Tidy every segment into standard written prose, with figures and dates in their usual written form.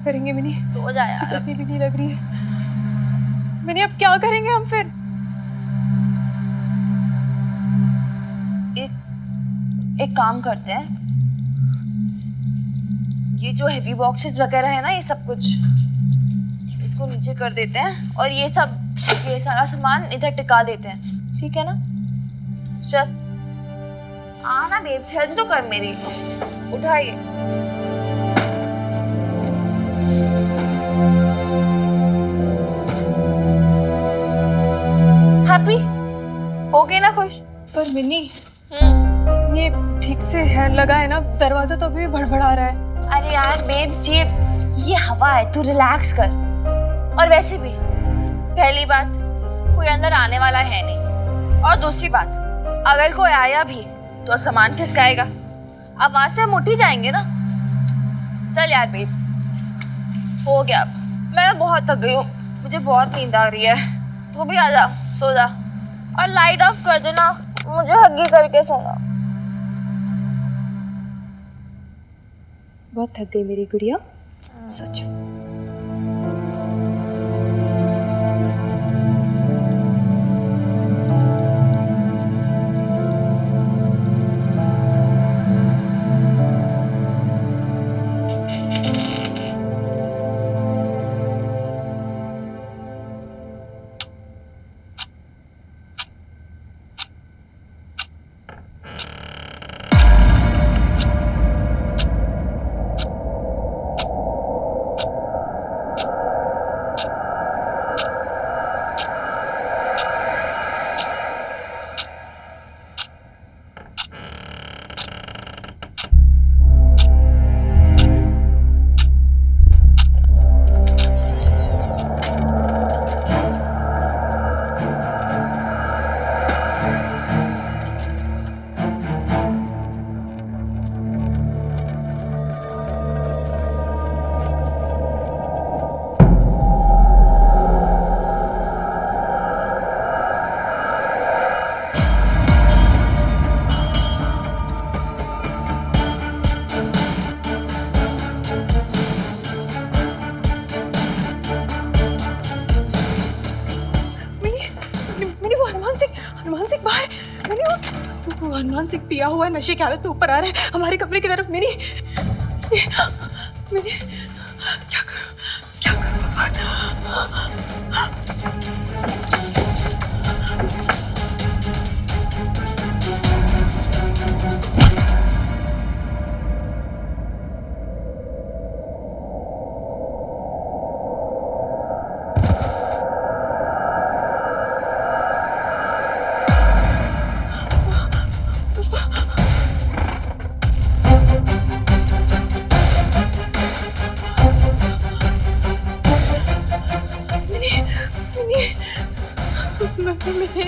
करेंगे मिनी? सो जा यार। चिपकनी भी नहीं लग रही है मिनी, अब क्या करेंगे हम फिर? एक काम करते हैं, ये जो हेवी बॉक्सेस वगैरह है ना, ये सब कुछ इसको नीचे कर देते हैं और ये सारा सामान इधर टिका देते हैं, ठीक है ना? चल आना बेब्स, हेल्प तो कर मेरी, उठाइए। हैप्पी हो गई ना खुश? पर मिनी ये ठीक से है लगा है ना, दरवाजा तो अभी भी भड़बड़ा रहा है। अरे यार बेब्स, ये हवा है, तू रिलैक्स कर। और वैसे भी पहली बात, कोई अंदर आने वाला है नहीं, और दूसरी बात, अगर कोई आया भी तो सामान खिसकाएगा, अब वहां से हम उठ ही जाएंगे ना। चल यार बेब्स, हो गया, अब मैं ना बहुत थक गई हूँ, मुझे बहुत नींद आ रही है, तू भी आ जा, सो जा, और लाइट ऑफ कर देना, मुझे हग्गी करके सोना। बहुत थक गई मेरी गुड़िया, सच। हनुमान सिंह बाहर, वो हनुमान सिंह पिया हुआ नशे की हालत में ऊपर आ रहा है हमारे कमरे की तरफ। मिनी मिनी क्या करूं भगवान?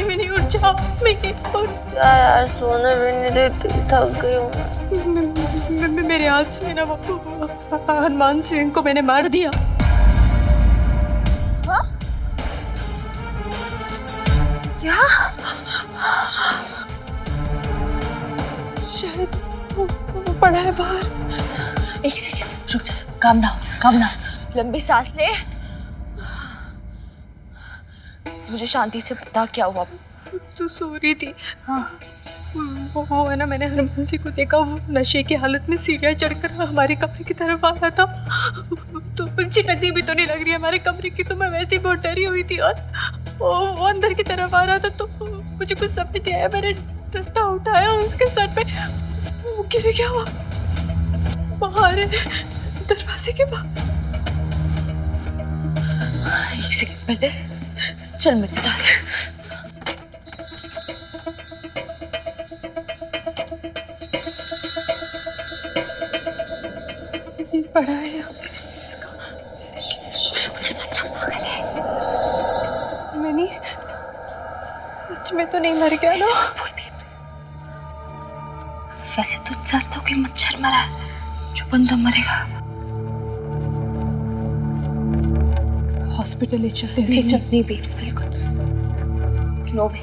मिनी उठ जाओ, मिनी उठ। क्या यार, सोने भी नहीं देती, थक गई हूँ। मेरे हाथ से ना वो हनुमान सिंह को मैंने मार दिया। हाँ? क्या? शायद वो पड़ा है बाहर। एक सेकंड रुक जा, काम डाउन, लंबी सांस ले, मुझे शांति से बता क्या हुआ। तू सो रही थी? हाँ। वो है ना, मैंने हनुमान सिंह को देखा, वो नशे की हालत में सीढ़ियाँ चढ़कर हमारे कमरे की तरफ आ रहा था। तो चिटकनी भी तो नहीं लग रही हमारे कमरे की, तो मैं वैसे ही बहुत डरी हुई थी, और वो अंदर की तरफ आ रहा था, तो मुझे कुछ समझ नहीं आया, मैंने डंडा उठाया और उसके सर पे वो गिर गया। वो बाहर है, दरवाजे के बाहर। एक सेकंड पहले चल मेरे साथ। ये पड़ा है इसका। बच्चा पागल है। मैंने सच में तो नहीं मर गया ना? वैसे तो सच तो कोई मच्छर मरा है, जो बंदा मरेगा। हॉस्पिटल ले चलते हैं। नहीं बेब्स, बिल्कुल नो वे,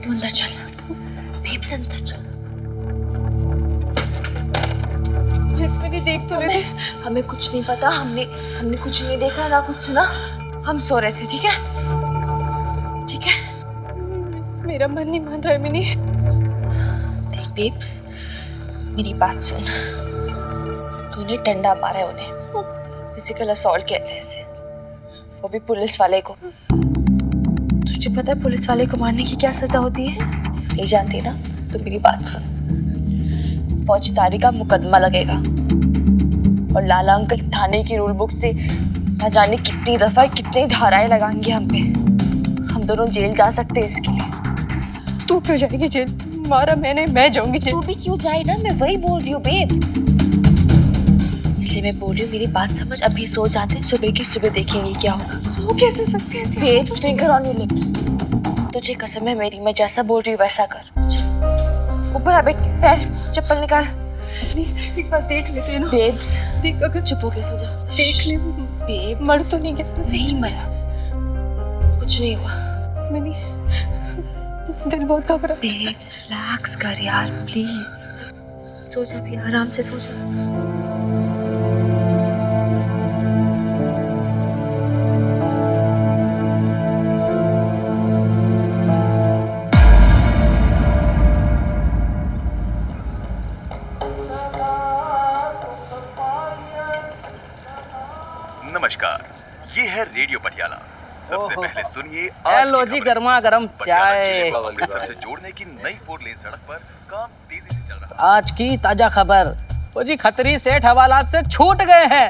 तू अंदर चल बेब्स, अंदर चल। मैंने देख तो लेते। हमें कुछ नहीं पता, हमने कुछ नहीं देखा ना कुछ सुना। हम सो रहे थे, ठीक है? ठीक है? मेरा मन नहीं मान रहा है मिनी। देख बेब्स, मेरी बात सुन। तूने डंडा मारा है उन्हें, फिजिकल असॉल्ट किया था ऐसे, वो भी पुलिस वाले को। तुझे पता है पुलिस वाले को मारने की क्या सजा होती है? नहीं जानती ना? तो मेरी बात सुन। फौजदारी का मुकदमा लगेगा और लाला अंकल थाने की रूल बुक से न जाने कितनी दफा कितनी धाराएं लगाएंगे हम पे। हम दोनों जेल जा सकते हैं इसके लिए। तू क्यों जाएगी जेल? मारा मैंने, मैं जाऊंगी जेल। तू भी क्यों जाए ना, मैं वही बोल रही हूँ बेब। इसलिए मैं बोल रही हूँ मेरी बात समझ। अभी सो जाते हैं, सुबह की सुबह देखेंगे क्या होगा। सो कैसे सकते हैं? Babe, finger on your lips. तुझे कसम है मेरी, मैं जैसा बोल रही हूँ वैसा कर। चल ऊपर आ, बैठ, पैर चप्पल निकाल। एक बार देख लेते हैं ना। बेब्स देख, अगर चुप हो के सो जा। देख ले। बेब मर तो नहीं गया? नहीं मरा, कुछ नहीं हुआ। मिनी, दिल बहुत घबरा। बेब्स रिलैक्स कर यार प्लीज। सो जा भी, आराम से सो जा। नमस्कार, ये है रेडियो पटियाला। सबसे पहले सुनिए लो जी गर्मा गर्म चाय। अमृतसर से जोड़ने की नई 4 लेन सड़क पर काम तेजी से चल रहा है। आज की ताजा खबर, वो जी खत्री सेठ हवालात से छूट गए हैं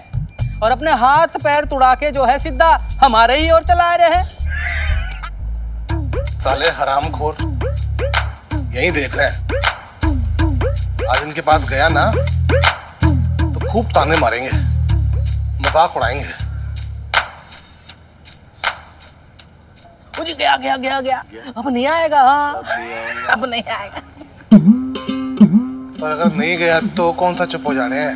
और अपने हाथ पैर तुड़ा के जो है सीधा हमारे ही ओर चला रहे हैं। साले हरामखोर यही देख रहे हैं। आज इनके पास गया ना तो खूब ताने मारेंगे, मजाक उड़ाएंगे। वो जी गया गया गया गया, अब नहीं आएगा। हाँ अब नहीं आएगा। और अगर नहीं गया तो कौन सा चुप हो जाने हैं,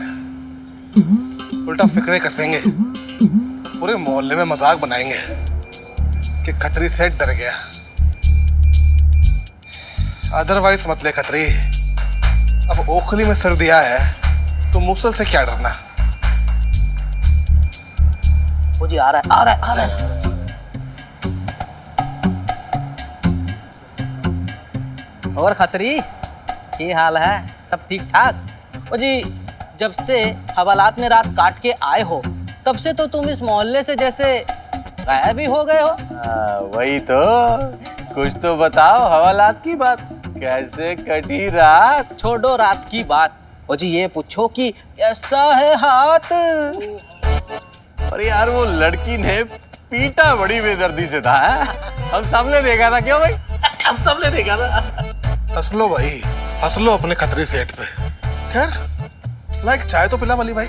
उल्टा फिक्रे कसेंगे, पूरे मोहल्ले में मजाक बनाएंगे कि खत्री सेठ डर गया। अदरवाइज मत ले खत्री, अब ओखली में सिर दिया है तो मूसल से क्या डरना। वो जी आ रहा है, आ रहा है, आ रहा है। और खत्री ये हाल है, सब ठीक ठाक? वो जी जब से हवालात में रात काट के आए हो तब से तो तुम इस मोहल्ले से जैसे गायब ही हो गए हो। वही तो, कुछ तो बताओ हवालात की बात, कैसे कटी रात? छोड़ो रात की बात, वो जी ये पूछो कि कैसा है हाथ? अरे यार वो लड़की ने पीटा बड़ी बेदर्दी से था। हम सबने देखा था। क्यों भाई? हम सबने देखा था। हंस लो भाई, हंस लो अपने खत्री सेठ पे। खैर लाइक चाय तो पिला वाली भाई।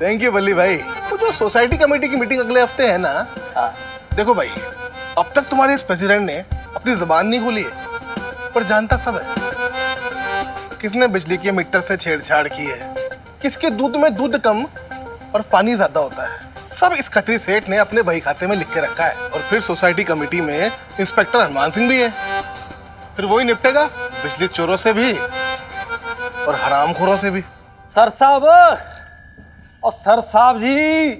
थैंक यू बल्ली भाई। वो जो सोसाइटी कमेटी की मीटिंग अगले हफ्ते है ना, देखो भाई अब तक तुम्हारे इस प्रेसिडेंट ने अपनी जुबान नहीं खोली है, पर जानता सब है। किसने बिजली के मीटर से छेड़छाड़ की है, किसके दूध में दूध कम और पानी ज्यादा होता है, सब इस खत्री सेठ ने अपने बही खाते में लिख के रखा है। और फिर सोसाइटी कमेटी में इंस्पेक्टर हनुमान सिंह भी है, फिर वही निपटेगा बिजली चोरों से भी और हरामखोरों से भी। सर साहब और सर साहब जी,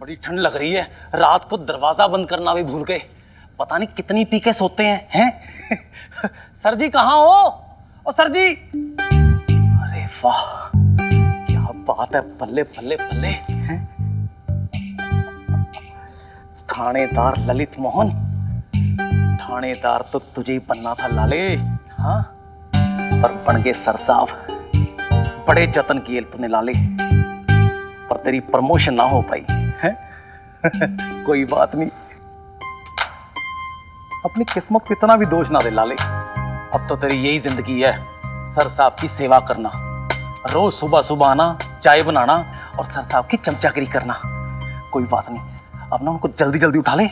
बड़ी ठंड लग रही है। रात को दरवाजा बंद करना भी भूल गए। पता नहीं कितनी पी के सोते हैं? सर जी कहाँ हो? ओ सर जी, अरे वाह क्या बात है, बल्ले बल्ले बल्ले। थानेदार ललित मोहन, थानेदार तो तुझे ही बनना था लाले। हाँ पर बन गए सर साहब। बड़े जतन किए तूने लाले, पर तेरी प्रमोशन ना हो पाई है। कोई बात नहीं, अपनी किस्मत को इतना भी दोष ना दे लाले। अब तो तेरी यही जिंदगी है, सर साहब की सेवा करना, रोज सुबह सुबह आना, चाय बनाना और सर साहब की चमचागिरी करना। कोई बात नहीं, अब ना उनको जल्दी जल्दी उठा ले,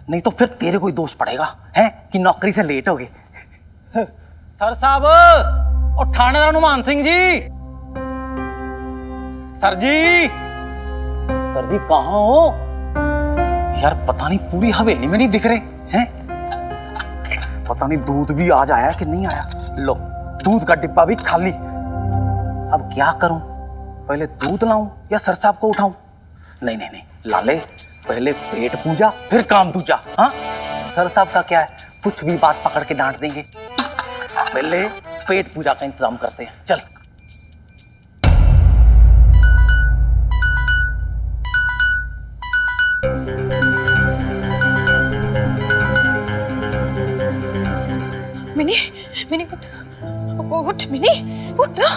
नहीं तो फिर तेरे कोई दोष पड़ेगा है कि नौकरी से लेट हो गए। सर साहब और थानेदार हनुमान सिंह जी, सर जी, सर जी कहाँ हो? यार पता नहीं पूरी हवेली में नहीं दिख रहे हैं। पता नहीं दूध भी आज आया कि नहीं आया। लो दूध का डिब्बा भी खाली। अब क्या करूं, पहले दूध लाऊं या सर साहब को उठाऊं? नहीं नहीं नहीं लाले, पहले पेट पूजा फिर काम दूजा। हाँ सर साहब का क्या है, कुछ भी बात पकड़ के डांट देंगे। पहले पेट पूजा का इंतजाम करते हैं। चल मिनी, मिनी उठ, उठ मिनी, उठ ना।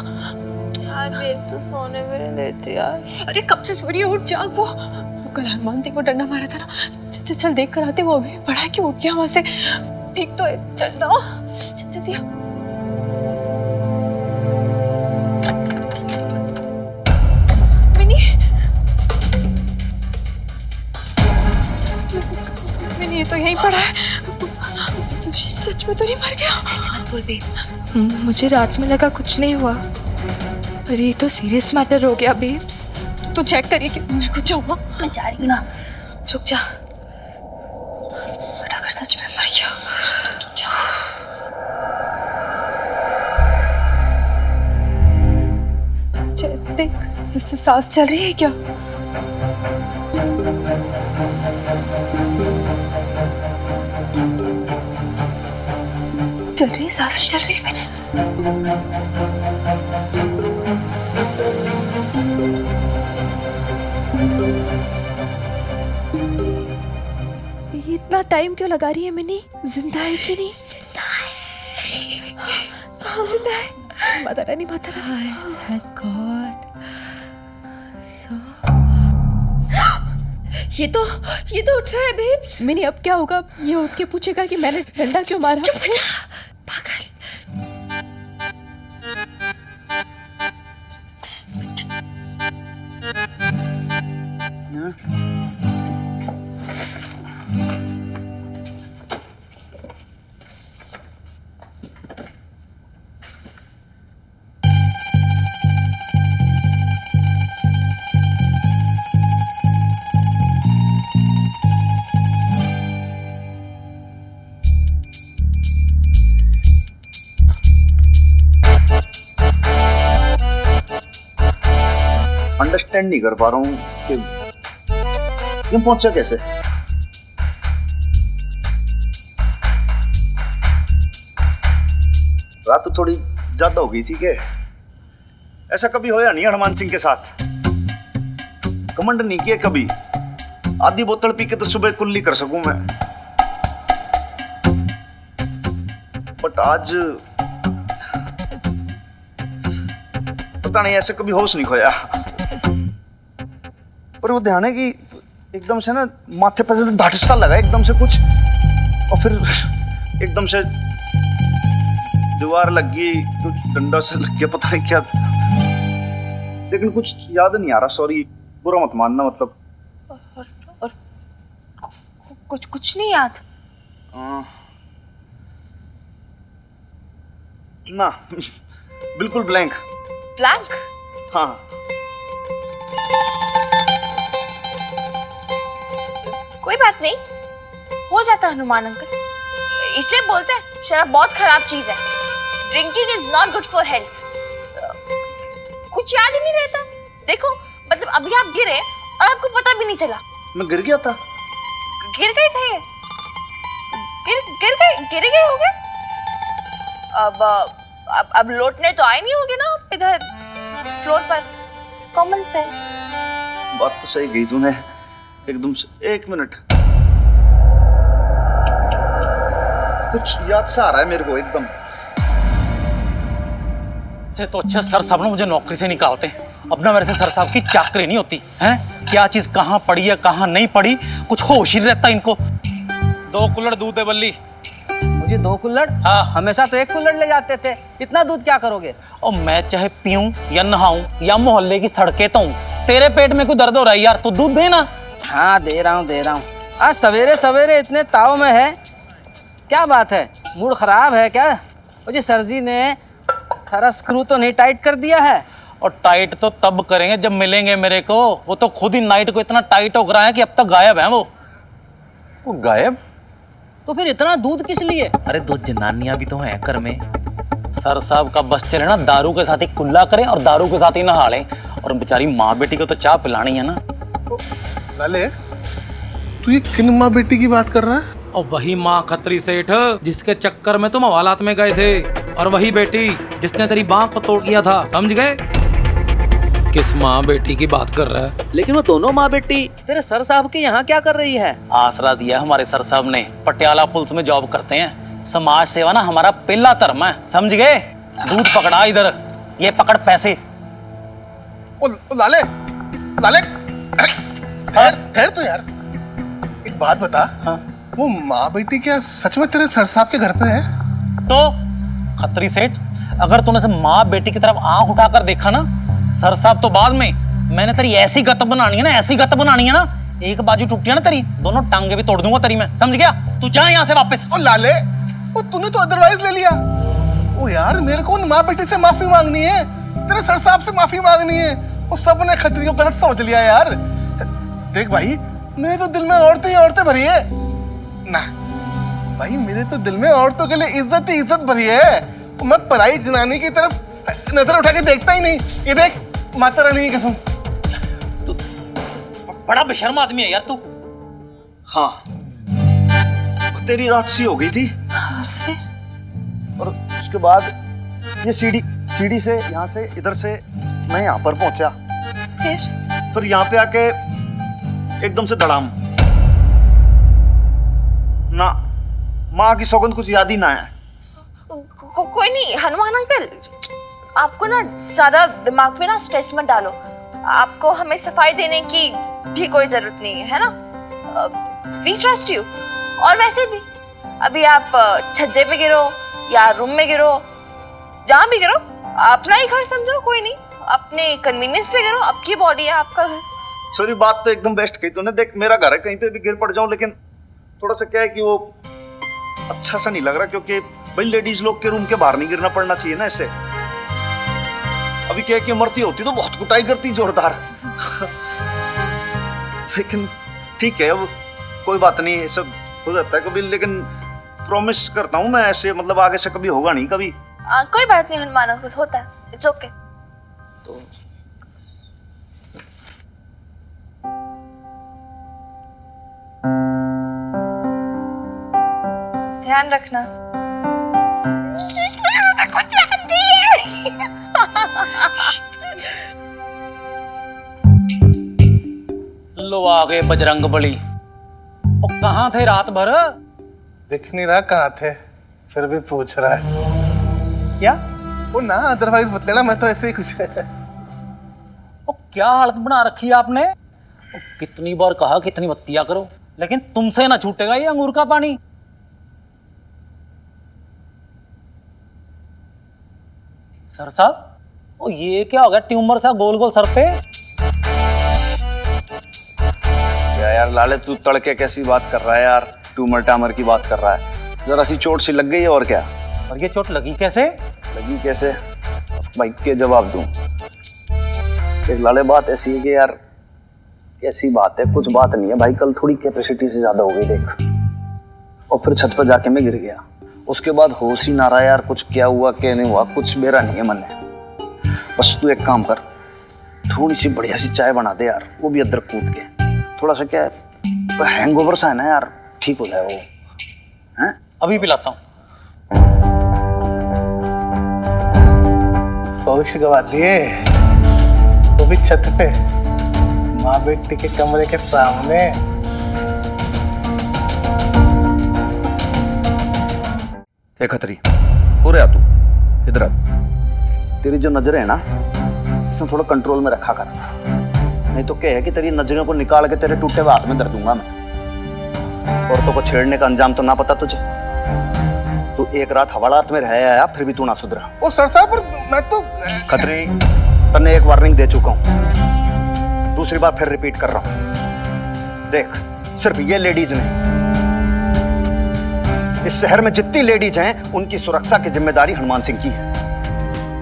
यार बेब तो सोने में नहीं देती यार। अरे कब से सो रही है, उठ जाग। वो कल हनुमान सिंह को डंडा मारा था ना, चल चल देख कर आते। वो अभी पड़ा है कि उठ गया वहां से? ठीक तो है, चल ना, चल जल्दी आ। मिनी, मिनी ये तो यहीं पड़ा है। सच में तो नहीं मर गया? ऐसे मत बोल बेब। मुझे रात में लगा कुछ नहीं हुआ, पर ये तो सीरियस मैटर हो गया बेब्स। तो चेक करिए कि मैं कुछ जाऊँ। मैं जा रही हूँ ना, रुक जा। बट अगर सच में मर गया तो जा। देख सांस चल रही है क्या? चल रही है, सांस चल रही है। ये इतना टाइम क्यों लगा रही है मिनी? जिंदा है कि नहीं? जिंदा है। माता रानी, माता रानी। Thank God. ये तो उठ रहा है बेब्स। मिनी अब क्या होगा? ये उठ के पूछेगा कि मैंने डंडा क्यों मारा? चुप हो जा, पागल। अंडरस्टैंड नहीं कर पा रहा हूँ कि तुम पहुंचा कैसे। रात तो थोड़ी ज्यादा हो गई थी कि ऐसा कभी होया नहीं हनुमान सिंह के साथ। कमंड नहीं किया कभी, आधी बोतल पी के तो सुबह कुल्ली कर सकूं मैं, बट आज पता नहीं ऐसे कभी होश नहीं खोया। पर वो ध्यान है कि एकदम से ना माथे पर से ढाटसा लगा एकदम से कुछ, और फिर एकदम से दीवार लग गई, कुछ डंडा से लग गया, पता नहीं क्या, लेकिन कुछ याद नहीं आ रहा। सॉरी, बुरा मत मानना। मतलब और कुछ नहीं याद? ना बिल्कुल ब्लैंक। ब्लैंक? हाँ। कोई बात नहीं, हो जाता हनुमान अंकल। इसलिए बोलते हैं शराब बहुत खराब चीज है। Drinking is not good for health. कुछ याद ही नहीं रहता। देखो मतलब अभी आप गिरे और आपको पता भी नहीं चला। मैं गिर गया था। गिर गए थे? गिर गए होगे? अब लौटने तो आए नहीं होगे ना इधर फ्लोर पर। Common sense. बात तो सही गई तूने एकदम से। एक मिनट, कुछ याद सा आ रहा है मेरे को एकदम से। तो अच्छा सर साहब ने मुझे नौकरी से निकालते। अब ना मेरे से सर साहब की चाकरी नहीं होती हैं। क्या चीज कहाँ पड़ी है कहाँ नहीं पड़ी, कुछ होश ही नहीं रहता इनको। 2 कुल्हड़ दूध है बल्ली। मुझे 2 कुल्हड़? हाँ। हमेशा तो 1 कुल्हड़ ले जाते थे। इतना दूध क्या करोगे? और मैं चाहे पीऊं या नहाऊं या मोहल्ले की सड़कें तो हूं, तेरे पेट में कोई दर्द हो रहा है यार, तू दूध देना। हाँ दे रहा हूँ। आज सवेरे सवेरे इतने ताव में है, क्या बात है? मूड खराब है क्या? मुझे सर जी ने थारा स्क्रू तो नहीं टाइट कर दिया है? और टाइट तो तब करेंगे जब मिलेंगे मेरे को। वो तो खुद ही नाइट को इतना टाइट हो रहा है कि अब तक गायब है वो। वो गायब? तो फिर इतना दूध किस लिए? अरे दो जनानियां भी तो हैं घर में। सर साहब का बस चले ना, दारू के साथ ही कुल्ला करें और दारू के साथ ही नहा लें, और बेचारी माँ बेटी को तो चाय पिलानी है ना। लाले, तू ये किन माँ बेटी की बात कर रहा है? और वही माँ खत्री सेठ जिसके चक्कर में तुम हवालात में गए थे, और वही बेटी जिसने तेरी बांह को तोड़ दिया था, समझ गए? किस माँ बेटी की बात कर रहा है? लेकिन वो दोनों माँ बेटी तेरे सर साहब के यहाँ क्या कर रही है? आसरा दिया हमारे सर साहब ने, पटियाला पुलिस में जॉब करते हैं। समाज सेवा ना हमारा पहला धर्म है, समझ गए? दूध पकड़ा इधर, ये पकड़ पैसे। ओ लाले, लाले, ठहर तो यार, एक बात बता। हाँ? वो माँ बेटी क्या सच में तेरे सर साहब के घर पे है? तो खत्री सेठ, अगर तूने से माँ बेटी की तरफ आंख उठाकर देखा ना, सर साहब तो बाद में, मैंने तेरी ऐसी गत बनानी है ना, ऐसी गत बनानी है ना, एक बाजू टूटी है ना तेरी, दोनों टांगे भी तोड़ दूंगा तेरी मैं, समझ गया? तू जा यहाँ से वापस। ओ लाले, ओ तूने तो अदरवाइज ले लिया। ओ यार, मेरे को उन माँ बेटी से माफी मांगनी है, तेरे सर साहब से माफी मांगनी है। वो सब ने खत्री को गलत समझ लिया यार। देख भाई, मेरे तो दिल में औरतें ही औरतें भरी है ना भाई, मेरे तो दिल में औरतों के लिए इज्जत ही इज्जत भरी है। तो मैं पराई जनानी की तरफ नजर उठा के देखता ही नहीं। ये देख, माता रानी की कसम। बड़ा बेशर्म आदमी है यार तू। हाँ, वो तेरी रात सी हो गई थी, और उसके बाद ये सीढ़ी से यहाँ से इधर से मैं यहाँ पर पहुंचा, फिर यहाँ पे आके एकदम से धड़ाम ना, माँ की सौगंध कुछ याद ही ना है। कोई नहीं हनुमान अंकल, आपको ना ज्यादा दिमाग पे ना स्ट्रेस मत डालो। आपको हमें सफाई देने की भी कोई जरूरत नहीं है ना? We trust you. और वैसे भी अभी आप छज्जे पे गिरो या रूम में गिरो, जहाँ भी गिरो, अपना ही घर समझो, कोई नहीं, अपने कन्वीनियंस पे गिरो, आपकी बॉडी है, आपका घर। सॉरी, बात तो एकदम बेस्ट कही तूने। देख, मेरा घर है, कहीं पे भी गिर पड़ जाऊं, लेकिन थोड़ा सा क्या है कि वो अच्छा सा नहीं लग रहा, क्योंकि भाई लेडीज लोग के रूम के बाहर नहीं गिरना पड़ना चाहिए ना ऐसे। अभी क्या है कि मरती होती तो बहुत कुटाई करती जोरदार। लेकिन ठीक है, अब कोई बात नहीं, ये सब हो जाता है कभी, लेकिन प्रॉमिस करता हूँ मैं, ऐसे मतलब आगे से कभी होगा नहीं कभी। कोई बात नहीं हनुमान अंकल, होता है, इट्स ओके। तो ध्यान रखना। लो आ गए बजरंग बली। और कहाँ थे रात भर? दिख नहीं रहा कहाँ थे, फिर भी पूछ रहा है क्या? वो ना, अदरवाइज मत लेना, मैं तो ऐसे ही कुछ। ओ क्या हालत बना रखी है आपने? ओ, कितनी बार कहा कितनी बत्तियां करो, लेकिन तुमसे ना छूटेगा ये अंगूर का पानी। सर साहब, ओ ये क्या हो गया ट्यूमर सा गोल गोल सर पे? क्या यार लाले, तू तड़के कैसी बात कर रहा है यार, ट्यूमर टामर की बात कर रहा है। जरा सी चोट सी लग गई है, और क्या। और ये चोट लगी कैसे? लगी कैसे, भाई के जवाब दूं। एक लाले, बात ऐसी है कि यार, कैसी बात है, कुछ बात नहीं है भाई, कल थोड़ी कैपेसिटी से ज्यादा हो गई देख, और फिर छत पर जाके मैं गिर गया। उसके बाद होश ही ना रहा यार, कुछ क्या हुआ क्या नहीं हुआ, कुछ मेरा नहीं है मन है। बस तू एक काम कर, थोड़ी सी बढ़िया सी चाय बना दे यार, वो भी अदरक कूट के, थोड़ा सा क्या है, हैंगओवर सा है ना यार, ठीक हो जाए वो। हैं? अभी पिलाता हूँ। होश गवा दिए, वो भी छत पे, माँ बेटी के कमरे के सामने। क्या खतरी हो रहा तू? इधर आ। तेरी जो नजरें है ना, इसमें थोड़ा कंट्रोल में रखा कर, नहीं तो क्या है कि तेरी नजरों को निकाल के तेरे टूटे हुए हाथ में धर दूंगा मैं। औरतों को छेड़ने का अंजाम तो ना पता तुझे? तू एक रात हवालात में रह आया, फिर भी तू ना सुधरा। ओ सर साहब, पर मैं तो खतरी, तन्ने एक वार्निंग दे चुका हूं, दूसरी बार फिर रिपीट कर रहा हूं। देख, सिर्फ ये लेडीज ने, इस शहर में जितनी लेडीज हैं, उनकी सुरक्षा की जिम्मेदारी हनुमान सिंह की है।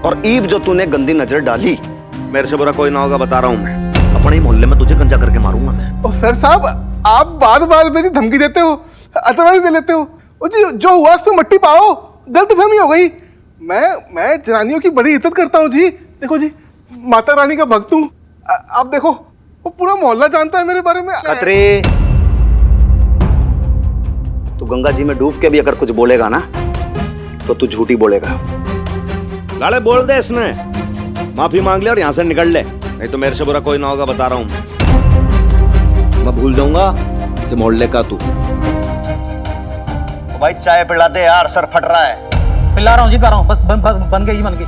और ईब जो तूने गंदी नजर डाली, मेरे से बुरा कोई ना होगा, बता रहा हूं मैं, अपने ही मोहल्ले में तुझे गंजा करके मारूंगा मैं। ओ सर साहब, आप बार बार मुझे धमकी देते हो, अदरवाइज दे लेते हो। ओ जी, जो हुआ उस पे मट्टी पाओ, गलतफहमी हो गई। मैं जनानियों की बड़ी इज्जत करता हूँ जी। देखो जी, माता रानी का भक्त हूँ। आप देखो, वो पूरा मोहल्ला जानता है मेरे बारे में। खतरे, तू गंगा जी में डूब के भी अगर कुछ बोलेगा ना तो तू झूठी बोलेगा। लाले बोल दे इसमें, माफी मांग ले और यहाँ से निकल ले, नहीं तो मेरे से बुरा कोई ना होगा, बता रहा हूँ। मैं भूल जाऊंगा कि मोहल्ले का तू। तो भाई चाय पिला दे यार, सर फट रहा है। पिला रहा हूँ जी, पिला रहा हूँ, बस बन गई जी, बन गई।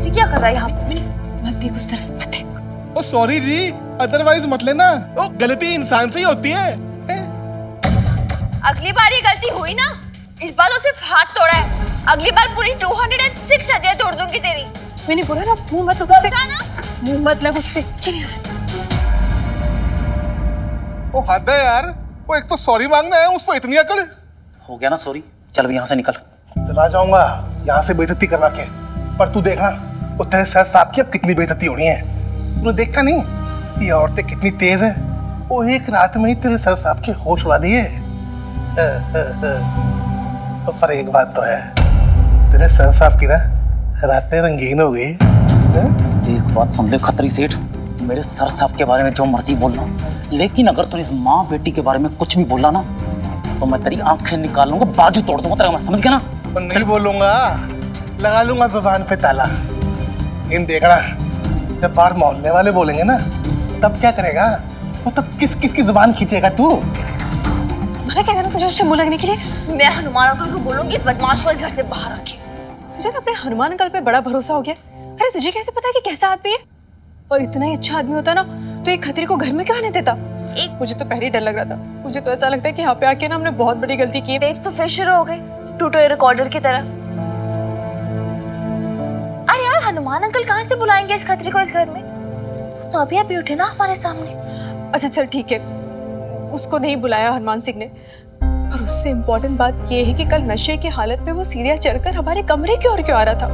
क्या कर रहा है यहाँ? मत देख उस तरफ, मत देख। ओ सॉरी जी, अदरवाइज मत लेना। ओ गलती इंसान से ही होती है। अगली बार ये गलती हुई ना, इस बार तो सिर्फ हाथ तोड़ा है, अगली बार पूरी 206 हड्डियां तोड़ दूंगी तेरी। मैंने बोला ना, मुंह मत उससे, ना मुंह मत लग उससे। चल यहाँ से। ओ हद है यार, वो एक तो सॉरी मांगना है, उस पर इतनी अकड़। हो गया ना सॉरी, चल अब यहाँ से निकल। चला जाऊंगा यहाँ से बेइज्जती करवा के, पर तू देखना वो तेरे सर साहब की अब कितनी बेइज्जती होनी है। तूने देखा नहीं ये औरतें कितनी तेज है, वो एक रात में ही तेरे सर साहब के होश उड़ा दिए। तो पर एक बात तो है, तेरे सर साहब की ना रातें रंगीन हो गई। एक बात सुन ले खतरी सेठ, मेरे सर साहब के बारे में जो मर्जी बोलना, लेकिन अगर तूने इस माँ बेटी के बारे में कुछ भी बोला ना तो मैं तेरी आंखें निकाल लूंगा, बाजू तोड़ दूंगा तेरा, मैं समझ गया ना। तो नहीं बोलूंगा, लगा लूंगा जुबान पे ताला। इन देखना, जब बाहर मोहल्ले वाले बोलेंगे ना तब क्या करेगा? वो तब किस किस की जुबान खींचेगा तू? मना क्या करना तुझे उससे मुंह लगने के लिए? मैं हनुमान अंकल को बोलूंगी इस बदमाश को इस घर से बाहर रखे। तुझे ना अपने हनुमान अंकल पे बड़ा भरोसा हो गया। अरे तुझे कैसे पता है कि कैसा आदमी है? और इतना ही अच्छा आदमी होता ना तो एक खतरी को घर में क्यों आने देता? मुझे तो पहले ही डर लग रहा था। मुझे तो ऐसा लगता है कि यहाँ पे आके ना हमने बहुत बड़ी गलती की है। बेब्स तो फिर शुरू हो गई टूटे रिकॉर्डर की तरह। अरे यार, हनुमान अंकल कहाँ से बुलाएंगे इस खतरी को इस घर में? वो तो अभी उठे ना हमारे सामने। अच्छा चल ठीक है, उसको नहीं बुलाया हनुमान सिंह ने, पर उससे इम्पोर्टेंट बात ये है कि कल नशे की हालत में वो सीढ़ियाँ चढ़कर हमारे कमरे की ओर क्यों आ रहा था?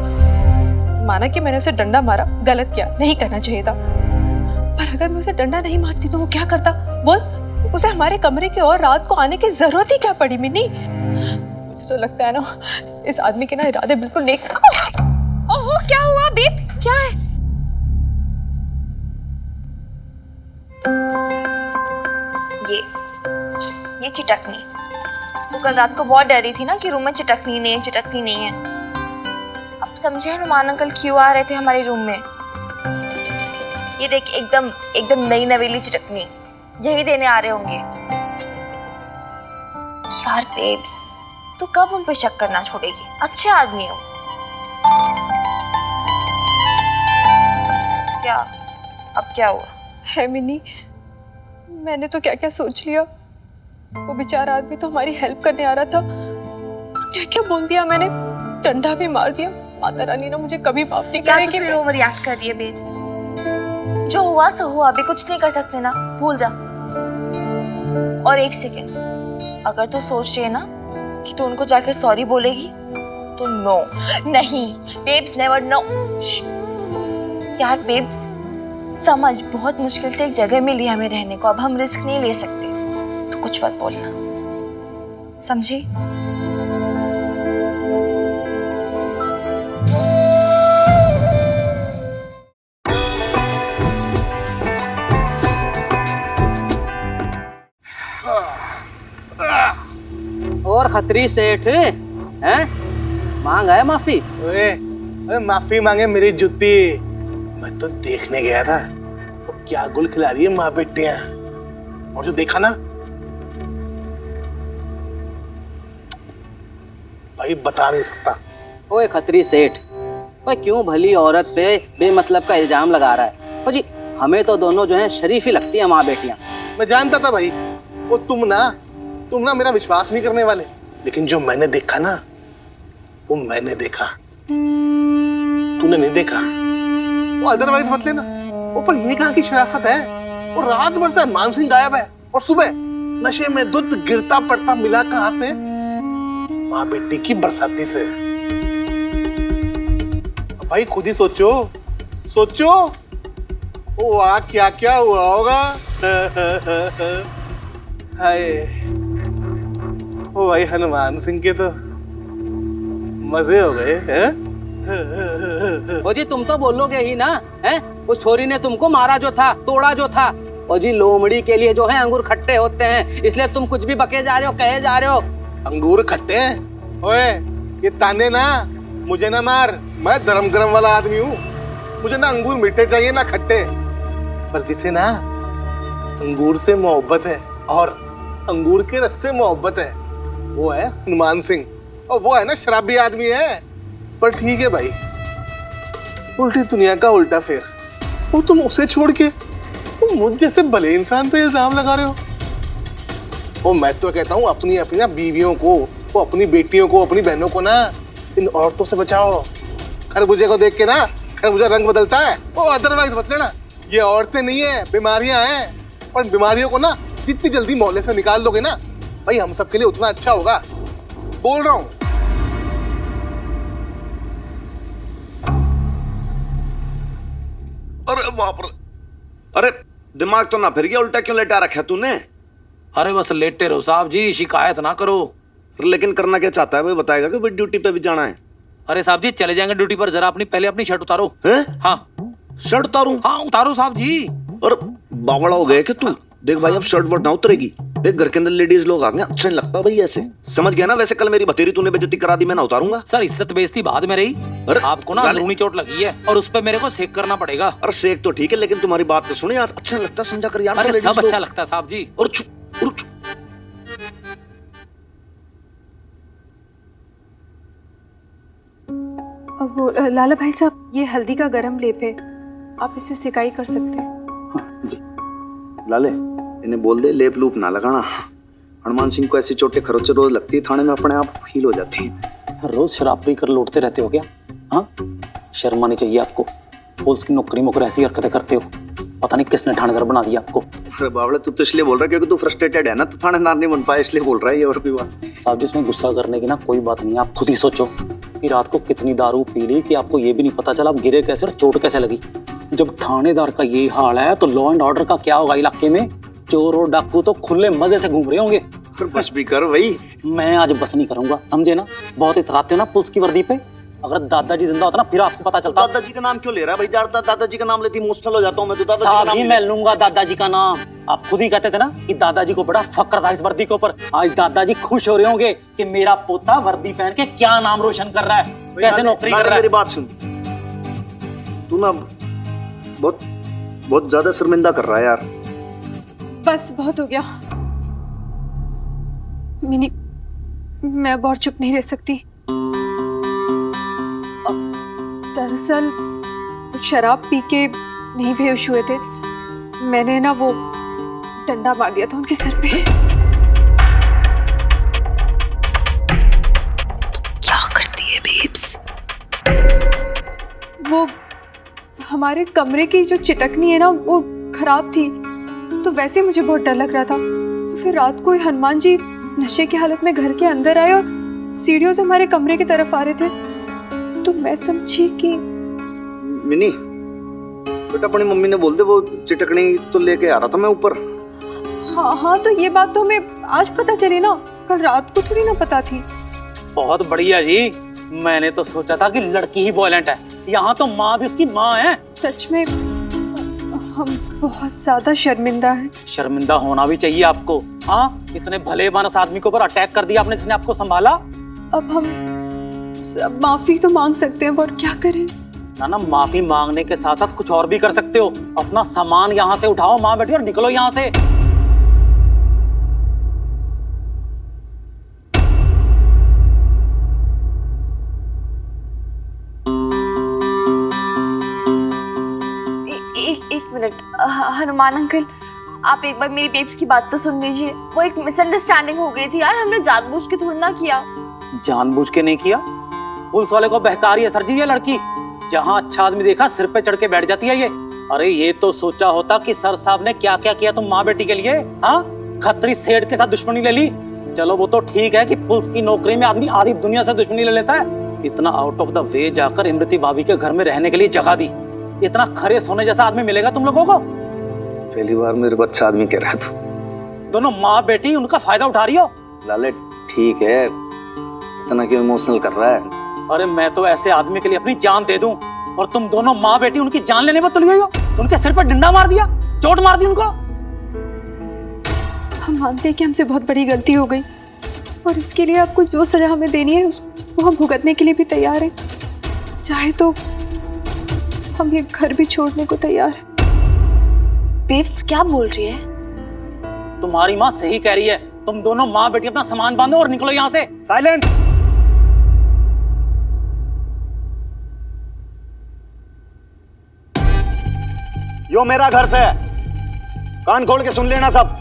माना कि मैंने उसे डंडा मारा, गलत किया, नहीं करना चाहिए था, पर अगर मैं उसे डंडा नहीं मारती तो वो क्या करता? बोल, उसे हमारे कमरे की ओर रात को आने की जरूरत ही क्या पड़ी? मिन्नी, मुझे तो लगता है ना इस आदमी के ना इरादे बिल्कुल नेक। ओहो, क्या हुआ बेब्स? क्या है? ये चिटकनी। तो कल रात को बहुत डरी थी ना कि रूम में चिटकनी नहीं है। अब समझे हनुमान अंकल क्यों आ रहे थे हमारे रूम में। ये देख, एकदम नई नवेली चिटकनी यही देने आ रहे होंगे। यार बेब्स, तू कब उन पे शक करना छोड़ेगी? अच्छे आदमी हो। क्या? अब क्या हुआ? है मिन्नी, मैंने तो क्या क्या सोच लिया। वो बेचारा आदमी तो हमारी हेल्प करने आ रहा था, क्या क्या बोल दिया मैंने, डंडा भी मार दिया। माता रानी ने मुझे कभी माफ नहीं क्या करेगी। तो फिर ओवर रिएक्ट कर रही है बेब्स? जो हुआ सो हुआ, अभी कुछ नहीं कर सकते ना, भूल जा। और एक सेकेंड, अगर तू सोच रही है ना कि तू उनको जाके सॉरी बोलेगी तो नो, नहीं बेब्स, नेवर, नो। यार बेब्स, समझ, बहुत मुश्किल से एक जगह मिली हमें रहने को, अब हम रिस्क नहीं ले सकते। तो कुछ मत बोलना, समझी? और खतरी सेठ हैं? मांग आया माफी? अरे माफी मांगे मेरी जुत्ती। मैं तो देखने गया था वो क्या गुल खिला रही है माँ बेटियां, और जो देखा ना भाई बता नहीं सकता। ओए खतरी सेठ, ओए क्यों भली औरत पे बेमतलब का इल्जाम लगा रहा है? ओ जी, हमें तो दोनों जो हैं शरीफ ही लगती है माँ बेटियां। मैं जानता था भाई, वो तुम ना मेरा विश्वास नहीं करने वाले, लेकिन जो मैंने देखा ना वो मैंने देखा, तूने नहीं देखा। वो अदरवाइज मत लेना। ऊपर ये कहाँ की शराफत है? वो रात भर से हनुमान सिंह गायब है और सुबह नशे में दूध गिरता पड़ता मिला कहाँ से? माँ बेटी की बरसाती से। भाई खुद ही सोचो, सोचो ओ वाह क्या क्या हुआ होगा। हाय ओ भाई हनुमान सिंह के तो मजे हो गए हैं। ओ जी तुम तो बोलोगे ही ना, हैं? उस छोरी ने तुमको मारा जो था, तोड़ा जो था। ओ जी लोमड़ी के लिए जो है अंगूर खट्टे होते हैं, इसलिए तुम कुछ भी बके जा रहे हो, कहे जा रहे हो। अंगूर खट्टे हैं? ओए ये ताने ना मुझे ना मार, मैं धर्म गरम वाला आदमी हूँ। मुझे ना अंगूर मीठे चाहिए ना खट्टे। पर जिसे ना अंगूर से मोहब्बत है और अंगूर के रस से मोहब्बत है, वो है हनुमान सिंह। और वो है ना शराबी आदमी है। पर ठीक है भाई, उल्टी दुनिया का उल्टा फेर। वो तुम उसे छोड़ के तुम मुझ जैसे भले इंसान पे इल्जाम लगा रहे हो। ओ मैं तो कहता हूँ अपनी अपनी ना बीवियों को, वो अपनी बेटियों को, अपनी बहनों को ना इन औरतों से बचाओ। खरबूजे को देख के ना खरबूजा रंग बदलता है। ओ अदरवाइज मत लेना, ये औरतें नहीं है, बीमारियां हैं। और बीमारियों को ना जितनी जल्दी मोहल्ले से निकाल दोगे ना भाई, हम सबके लिए उतना अच्छा होगा। बोल रहा हूँ। अरे बाप रे, अरे दिमाग तो ना फिर गया? उल्टा क्यों लेटा रखा तूने? अरे बस लेटे रहो साहब जी, शिकायत ना करो। लेकिन करना क्या चाहता है भाई, बताएगा कि भाई ड्यूटी पे भी जाना है? अरे साहब जी चले जाएंगे ड्यूटी पर, जरा पहले अपनी शर्ट उतारो। हैं? हाँ शर्ट उतारूं? हाँ उतारो साहब जी। और बावड़ा हो गया कि तू? देख भाई अब शर्ट वर्ट ना उतरेगी। देख घर के अंदर लेडीज लोग आ गए, अच्छा नहीं लगता भाई ऐसे, समझ गया ना? वैसे कल मेरी भतेरी तूने बेइज्जती करा दी, मैं ना उतारूंगा। सर इज्जत बेइज्जती बाद में रही, अरे, आपको ना अंदरूनी चोट लगी है और उस पे मेरे को सेक करना पड़ेगा। अरे सेक तो ठीक है, लेकिन तुम्हारी बात तो सुने यार, अच्छा लगता समझा कर यार। अरे ladies सब लोग। अच्छा लगता है साहब जी। और चुप और चुप। अब वो लाला भाई साहब, ये हल्दी का गरम लेप है, आप इसे सिकाई कर सकते हैं। जी लाले, इन्हें बोल दे लेप लूप ना लगाना। हनुमान सिंह को ऐसी चोटें खरोच रोज लगती है, थाने में अपने आप हील हो जाती है। रोज शराब पी कर लौटते रहते हो क्या? हाँ, शर्म आनी चाहिए आपको। पुलिस की नौकरी मोकर ऐसी हरकतें करते हो, पता नहीं किसने थानेदार बना दिया आपको। अरे बावड़े, तू तो इसलिए बोल रहा है क्योंकि तू फ्रस्ट्रेटेड है ना, तू थानेदार नहीं बन पाया इसलिए बोल रहा है ये, और कोई बात। साहब जी इसमें गुस्सा करने की ना कोई बात नहीं है। आप खुद ही सोचो कि रात को कितनी दारू पी ली कि आपको ये भी नहीं पता चला आप गिरे कैसे और चोट कैसे लगी। जब थानेदार का ये हाल है तो लॉ एंड ऑर्डर का क्या होगा इलाके में? चोर और डाकू तो खुले मजे से घूम रहे होंगे। बस भी कर भाई। मैं आज बस नहीं करूंगा, समझे ना? बहुत इतराते हो ना पुलिस की वर्दी पे। अगर दादाजी जिंदा होता ना फिर आपको पता चलता। दादाजी का नाम क्यों ले रहा है भाई? ज्यादा दादाजी का नाम लेती इमोशनल हो जाता हूँ मैं तो। दादाजी का साहब नाम जी मैं लूंगा दादाजी का नाम। आप खुद ही कहते थे ना कि दादाजी को बड़ा फक्र था इस वर्दी के ऊपर। आज दादाजी खुश हो रहे होंगे कि मेरा पोता वर्दी पहन के क्या नाम रोशन कर रहा है, कैसे नौकरी कर रहा है। मेरी बात सुन, तू ना बहुत बहुत ज्यादा शर्मिंदा कर रहा है यार। बस बहुत हो गया मिनी, मैं अब और चुप नहीं रह सकती। दरअसल वो शराब पी के नहीं बेहोश हुए थे, मैंने ना वो डंडा मार दिया था उनके सर पे। क्या करती है बेब्स? वो हमारे कमरे की जो चिटकनी है ना वो खराब थी, तो वैसे मुझे बहुत डर लग रहा था। तो फिर रात को हनुमान जी नशे की हालत में घर के अंदर आए और सीढ़ियों से हमारे कमरे की तरफ आ रहे थे, तो मैं समझी कि मिनी बेटा अपनी मम्मी ने बोल दे वो चिटकनी तो लेके आ रहा था मैं ऊपर। हाँ हाँ, तो ये बात तो हमें आज पता चली ना, कल रात को थोड़ी ना पता थी। बहुत बढ़िया जी, मैंने तो सोचा था कि लड़की ही वॉयलेंट है, यहाँ तो माँ भी उसकी माँ है। सच में हम बहुत ज्यादा शर्मिंदा हैं। शर्मिंदा होना भी चाहिए आपको। हाँ, इतने भले मानस आदमी के ऊपर अटैक कर दिया आपने जिसने आपको संभाला। अब हम सब माफी तो मांग सकते हैं, पर क्या करें? ना माफी मांगने के साथ साथ कुछ और भी कर सकते हो। अपना सामान यहाँ से उठाओ माँ बेटी और निकलो यहाँ से। एक मिनट हनुमान अंकल, आप एक बार मेरी बेब्स की बात तो सुन लीजिए। वो एक मिसअंडरस्टैंडिंग हो गई थी यार, हमने जानबूझ के थोड़ी ना किया। जानबूझ के नहीं किया, पुलिस वाले को बहका रही है सर जी ये लड़की। जहाँ अच्छा आदमी देखा सिर पे चढ़ के बैठ जाती है ये। अरे ये तो सोचा होता कि सर साहब ने क्या क्या किया तुम माँ बेटी के लिए। हाँ, खतरी सेठ के साथ दुश्मनी ले ली। चलो वो तो ठीक है कि पुलिस की नौकरी में आदमी आधी दुनिया से दुश्मनी ले लेता है। इतना आउट ऑफ द वे जाकर इमरती भाभी के घर में रहने के लिए जगह दी, इतना खरे सोने जैसा आदमी मिलेगा तुम लोगों को? पहली बार मेरे को अच्छा आदमी कह रहा है तू। दोनों माँ बेटी उनका फायदा उठा रही हो। लाले ठीक है, इतना क्यों इमोशनल कर रहा है? अरे मैं तो ऐसे आदमी के लिए अपनी जान दे दूं, और तुम दोनों माँ बेटी उनकी जान लेने में तुल गई हो। उनके सिर पर डंडा मार दिया, चोट मार दी उनको। हम मानते हैं कि हमसे बहुत बड़ी गलती हो गई और इसके लिए आपको जो सजा हमें देनी है उसको हम भुगतने के लिए भी तैयार हैं। चाहे तो हम ये घर भी छोड़ने को तैयार हैं। बेब्स क्या बोल रही है? तुम्हारी माँ सही कह रही है। तुम दोनों माँ बेटी अपना सामान बांधो और निकलो यहाँ से। साइलेंस। यो मेरा घर से है, कान खोल के सुन लेना सब।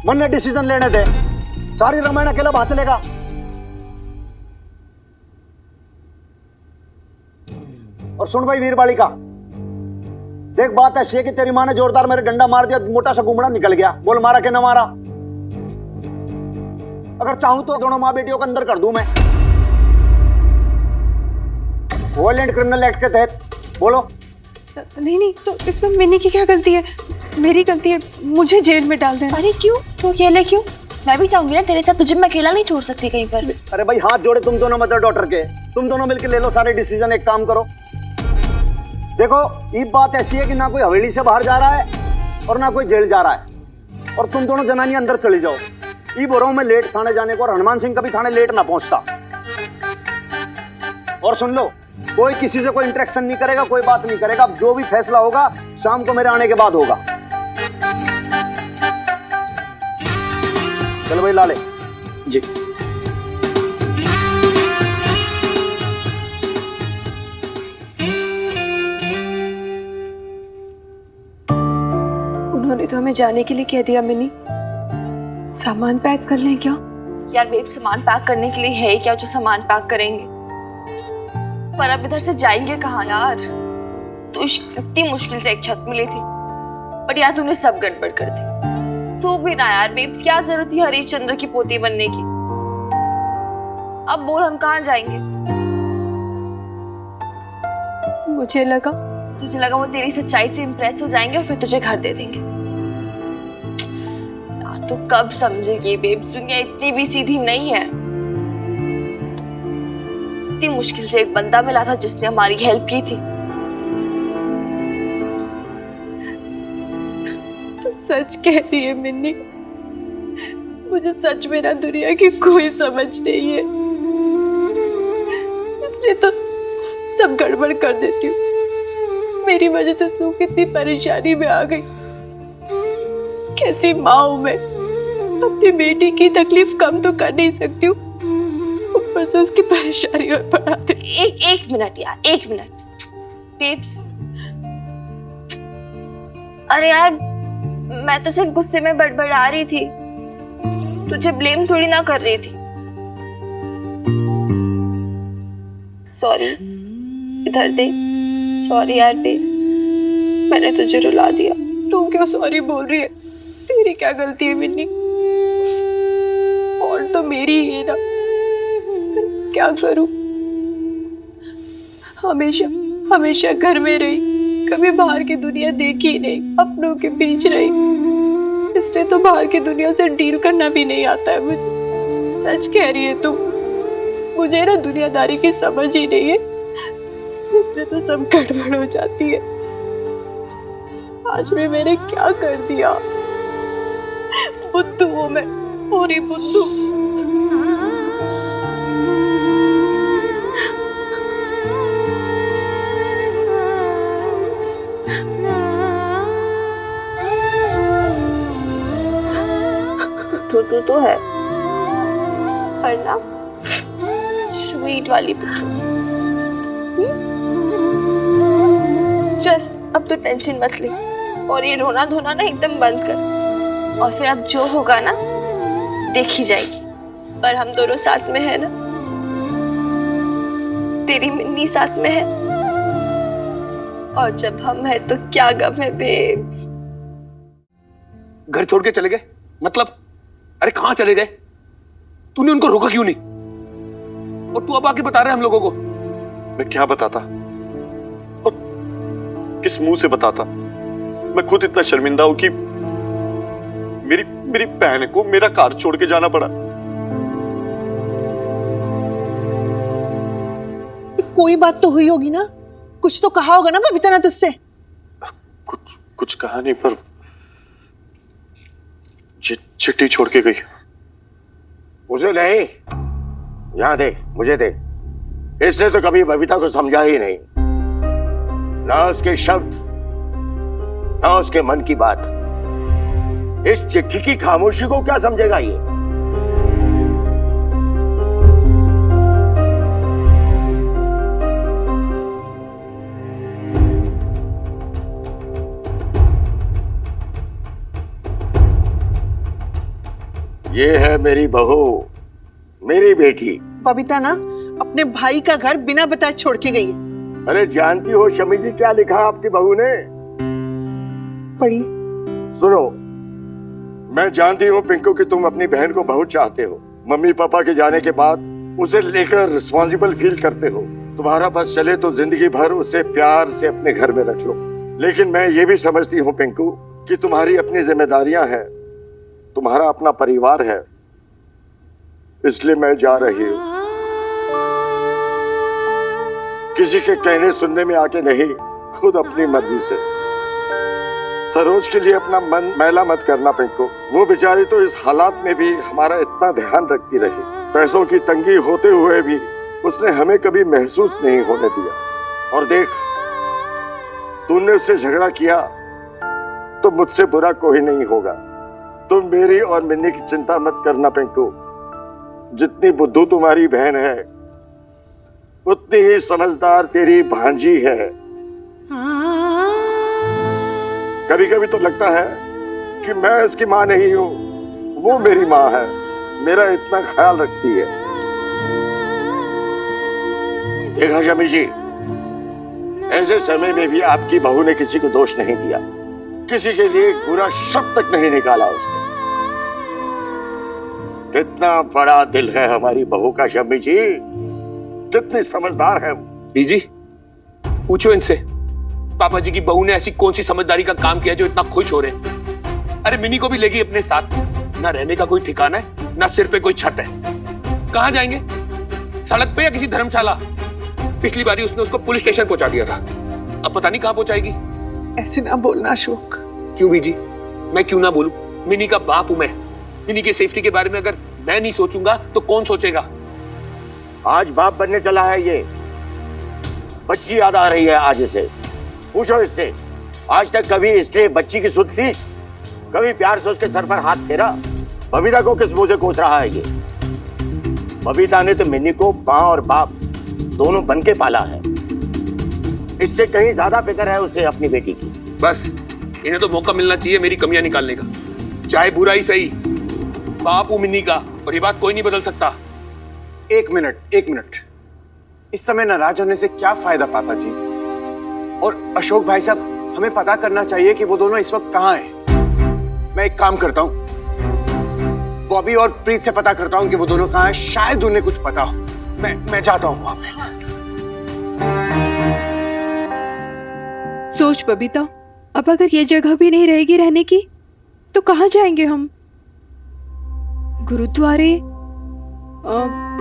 मन ने डिसीजन लेने दे, सारी रामायण अकेला बाहर चलेगा। और सुन भाई वीर बालिका, देख बात ऐसी है कि तेरी माँ ने जोरदार मेरे डंडा मार दिया, मोटा सा गुमड़ा निकल गया। बोल मारा कि ना मारा? अगर चाहूं तो दोनों माँ बेटियों को अंदर कर दूं मैं, वायलेंट क्रिमिनल एक्ट के तहत। बोलो। नहीं नहीं, तो इसमें मिनी की क्या गलती है? मेरी गलती है, मुझे जेल में डाल देना। अरे क्यों? तू अकेले क्यों? मैं भी चाहूंगी ना तेरे साथ, तुझे मैं अकेला नहीं छोड़ सकती कहीं पर। अरे भाई हाथ जोड़े तुम दोनों मदर डॉटर के, तुम दोनों मिलकर ले लो सारे डिसीजन। एक काम करो, देखो ये बात ऐसी है कि ना कोई हवेली से बाहर जा रहा है और ना कोई जेल जा रहा है, और तुम दोनों जनानी अंदर चली जाओ। ये बोल रहा हूं मैं लेट थाने जाने को, और हनुमान सिंह कभी थाने लेट ना पहुंचता। और सुन लो, कोई किसी से कोई इंटरेक्शन नहीं करेगा, कोई बात नहीं करेगा। अब जो भी फैसला होगा शाम को मेरे आने के बाद होगा। चलो भाई लाले जी। उन्होंने तो हमें जाने के लिए कह दिया मिनी। सामान पैक कर लें क्या? यार बेब, सामान पैक करने के लिए है क्या जो सामान पैक करेंगे? पर अब इधर से जाएंगे कहाँ यार? तो इतनी मुश्किल से एक छत मिली थी, पर यार तुमने सब गड़बड़ कर दी। तू भी ना यार बेब्स, क्या जरूरत थी हरिश्चंद्र की पोती बनने की? अब बोल हम कहाँ जाएंगे? मुझे लगा तुझे लगा वो तेरी सच्चाई से इम्प्रेस हो जाएंगे और फिर तुझे घर दे देंगे। यार तू कब समझेगी बेब्स, दुनिया इतनी भी सीधी नहीं है। इतनी मुश्किल से एक बंदा मिला था जिसने हमारी हेल्प की थी। तो सच कह रही है मिन्नी, मुझे सच में ना दुनिया की कोई समझ नहीं है, इसलिए तो सब गड़बड़ कर देती हूँ। मेरी वजह से तू कितनी परेशानी में आ गई। कैसी माँ हूं मैं, अपनी बेटी की तकलीफ कम तो कर नहीं सकती हूँ, ऊपर से उसकी परेशानी और बढ़ा दे। एक मिनट यार, एक मिनट बेब्स। अरे यार मैं तो सिर्फ गुस्से में बड़बड़ा रही थी, तुझे ब्लेम थोड़ी ना कर रही थी। सॉरी, इधर देख। सॉरी यार बेब्स, मैंने तुझे रुला दिया। तू क्यों सॉरी बोल रही है? तेरी क्या गलती है मिन्नी? फॉल्ट तो मेरी ही है ना, पर क्या करूं? हमेशा हमेशा घर में रही, कभी बाहर की दुनिया देखी ही नहीं, अपनों के बीच रही, इसलिए तो बाहर की दुनिया से डील करना भी नहीं आता है मुझे। सच कह रही है तू, मुझे ना दुनियादारी की समझ ही नहीं है, इसलिए तो सब गड़बड़ हो जाती है। आज भी मैंने क्या कर दिया? बुद्धू हूँ मैं, पूरी बुद्धू। बुद्धू तो है, पर ना स्वीट वाली बुद्धू। चल अब तो टेंशन मत ले, और ये रोना धोना ना एकदम बंद कर, और फिर अब जो होगा ना देखी जाएगी। पर हम दोनों साथ में है ना, तेरी मिन्नी साथ में है, और जब हम है तो क्या गम है बेब्स। घर छोड़ के चले गए मतलब? अरे कहां चले गए? तूने उनको रोका क्यों नहीं? और तू अब आके बता रहे हम लोगों को? मैं क्या बताता? और किस मुंह से बताता। मैं खुद इतना शर्मिंदा हूं कि मेरी बहन को मेरा घर छोड़ के जाना पड़ा। कोई बात तो हुई होगी ना, कुछ तो कहा होगा ना बबीता ने तुझसे? कुछ कहा नहीं, पर ये चिट्ठी छोड़ के गई। उसे नहीं, यहाँ दे, मुझे दे। इसने तो कभी बबीता को समझा ही नहीं, ना उसके शब्द ना उसके मन की बात। इस चिट्ठी की खामोशी को क्या समझेगा ये? ये है मेरी बहू, मेरी बेटी। बबीता ना अपने भाई का घर बिना बताए छोड़ के गई। अरे जानती हो शमी जी क्या लिखा आपकी बहू ने? पढ़ी। सुनो, मैं जानती हूँ पिंकू कि तुम अपनी बहन को बहुत चाहते हो। मम्मी पापा के जाने के बाद उसे लेकर रिस्पॉन्सिबल फील करते हो। तुम्हारा बस चले तो जिंदगी भर उसे प्यार से अपने घर में रख लो। लेकिन मैं ये भी समझती हूँ पिंकू कि तुम्हारी अपनी जिम्मेदारियां हैं, तुम्हारा अपना परिवार है, इसलिए मैं जा रही हूँ। किसी के कहने सुनने में आके नहीं, खुद अपनी मर्जी से। सरोज के लिए अपना मन मैला मत करना पिंकू। वो बेचारी तो इस हालात में भी हमारा इतना ध्यान रखती रही। पैसों की तंगी होते हुए भी उसने हमें कभी महसूस नहीं होने दिया। और देख, तूने उससे झगड़ा किया तो मुझसे बुरा कोई नहीं होगा। तुम मेरी और मिन्नी की चिंता मत करना पिंकू। जितनी बुद्धू तुम्हारी बहन है उतनी ही समझदार तेरी भांजी है। कभी कभी तो लगता है कि मैं इसकी माँ नहीं हूँ, वो मेरी माँ है, मेरा इतना ख्याल रखती है। देखा शमी जी, ऐसे समय में भी आपकी बहू ने किसी को दोष नहीं दिया, किसी के लिए बुरा शब्द तक नहीं निकाला उसने। कितना बड़ा दिल है हमारी बहू का शमी जी, कितनी समझदार है वो। बीजी, पूछो इनसे पापा जी की बहू ने ऐसी कौन सी समझदारी का काम किया जो इतना खुश हो रहे हैं। अरे मिनी को भी लेगी अपने साथ, ना रहने का कोई ठिकाना है, ना सिर पे कोई छत है। कहां जाएंगे? सड़क पे या किसी धर्मशाला? पिछली बारी उसने उसको पुलिस स्टेशन पहुंचा दिया था, अब पता नहीं कहां पहुंचाएगी। ऐसे ना बोलना अशोक। क्यों बीजी, मैं क्यों ना बोलूं? मिनी का बाप हूं मैं। मिनी की सेफ्टी के बारे में अगर मैं नहीं सोचूंगा तो कौन सोचेगा? आज बाप बनने चला है ये, बच्ची याद आ रही है आज इसे। पूछो इससे, आज तक कभी इसने बच्ची की सुध ली? कभी प्यार से उसके सर पर हाथ फेरा? बबीता को किस मुंह से कोस रहा है ये? बबीता ने तो मिन्नी को माँ और बाप दोनों बन के पाला है। इससे कहीं ज्यादा फिक्र है उसे अपनी बेटी की। बस इन्हें तो मौका मिलना चाहिए मेरी कमियां निकालने का, चाहे बुरा ही सही। बाप हूं मिन्नी का और ये बात कोई नहीं बदल सकता। एक मिनट, इस समय नाराज होने से क्या फायदा पापा जी? और अशोक भाई साहब, हमें पता करना चाहिए कि वो दोनों इस वक्त कहाँ हैं। मैं एक काम करता हूँ, बॉबी और प्रीत से पता करता हूँ कि वो दोनों कहाँ हैं। शायद उन्हें कुछ पता हो। मैं जाता हूँ वहां पे। सोच बबीता, अब अगर ये जगह भी नहीं रहेगी रहने की तो कहाँ जाएंगे हम? गुरुद्वारे,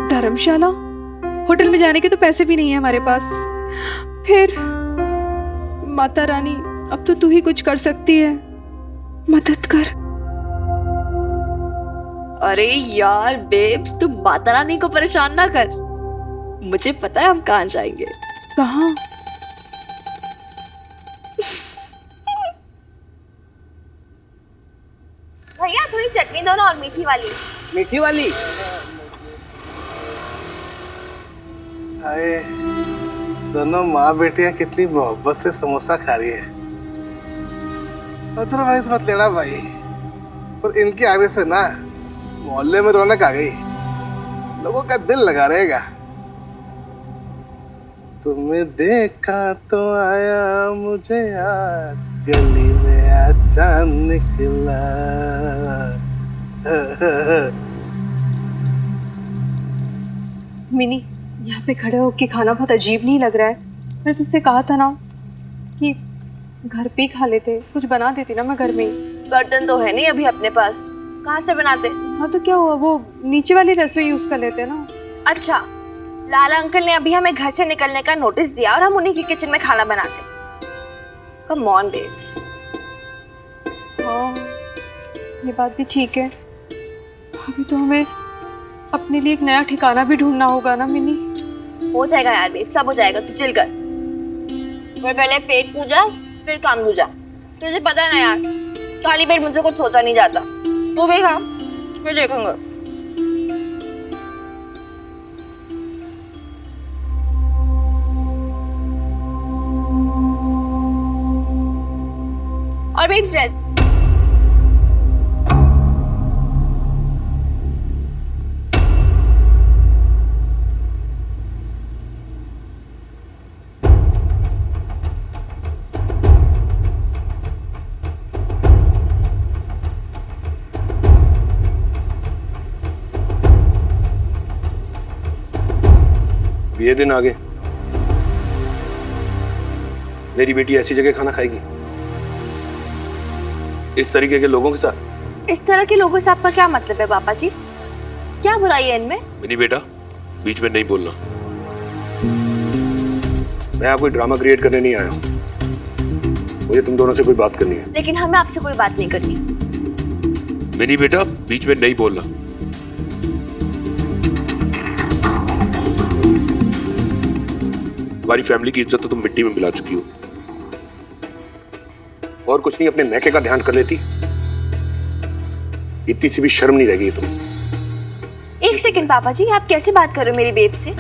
धर्मशाला, होटल में जाने के तो पैसे भी नहीं है हमारे पास। फिर माता रानी, अब तो तू ही कुछ कर सकती है, मदद कर। अरे यार बेब्स, तुम माता रानी को परेशान ना कर, मुझे पता है हम कहाँ जाएंगे। कहाँ? भैया थोड़ी चटनी दो ना, और मीठी वाली। मीठी वाली? हाय, दोनों माँ बेटियां कितनी मोहब्बत से समोसा खा रही है। अदरवाइज मत लेना भाई, पर इनके आने से ना मोहल्ले में रौनक आ गई, लोगों का दिल लगा रहेगा। तुम्हें देखा तो आया मुझे याद, गली में अचानक निकला। मिनी, यहाँ पे खड़े होके खाना बहुत अजीब नहीं लग रहा है? मैंने तुझसे कहा था ना कि घर पे ही खा लेते, कुछ बना देती ना मैं घर में ही। बर्तन तो है नहीं अभी अपने पास, कहाँ से बनाते? हाँ तो क्या हुआ, वो नीचे वाली रसोई यूज कर लेते हैं ना। अच्छा, लाला अंकल ने अभी हमें घर से निकलने का नोटिस दिया और हम उन्हीं की किचन में खाना बनाते। Come on babes. हाँ ये बात भी ठीक है। अभी तो हमें अपने लिए एक नया ठिकाना भी ढूंढना होगा ना मिनी। हो जाएगा यार बेब, सब हो जाएगा, तू चिल कर। पर पहले पेट पूजा फिर काम दूजा। तुझे पता है ना यार, खाली पेट मुझे कुछ सोचा नहीं जाता। तू भी खा, फिर देखूंगा। और बेब फ्रेश ये दिन आगे मेरी बेटी ऐसी जगह खाना खाएगी इस तरीके के लोगों के साथ? इस तरह के लोगों से आपका क्या मतलब है पापा जी? क्या बुराई है इनमें? मिनी बेटा, बीच में नहीं बोलना। मैं यहाँ कोई ड्रामा क्रिएट करने नहीं आया हूँ। मुझे तुम दोनों से कोई बात करनी है। लेकिन हमें आपसे कोई बात नहीं करनी। मिनी बेटा, बीच में नहीं बोलना। तुम्हारी फैमिली की इज्जत तो तुम मिट्टी में मिला चुकी हो। और कुछ नहीं, अपने मैके का ध्यान कर लेती। इतनी सी भी शर्म नहीं रहेगी तुम। एक सेकंड पापा जी, आप कैसे बात कर रहे हो मेरी बेब से?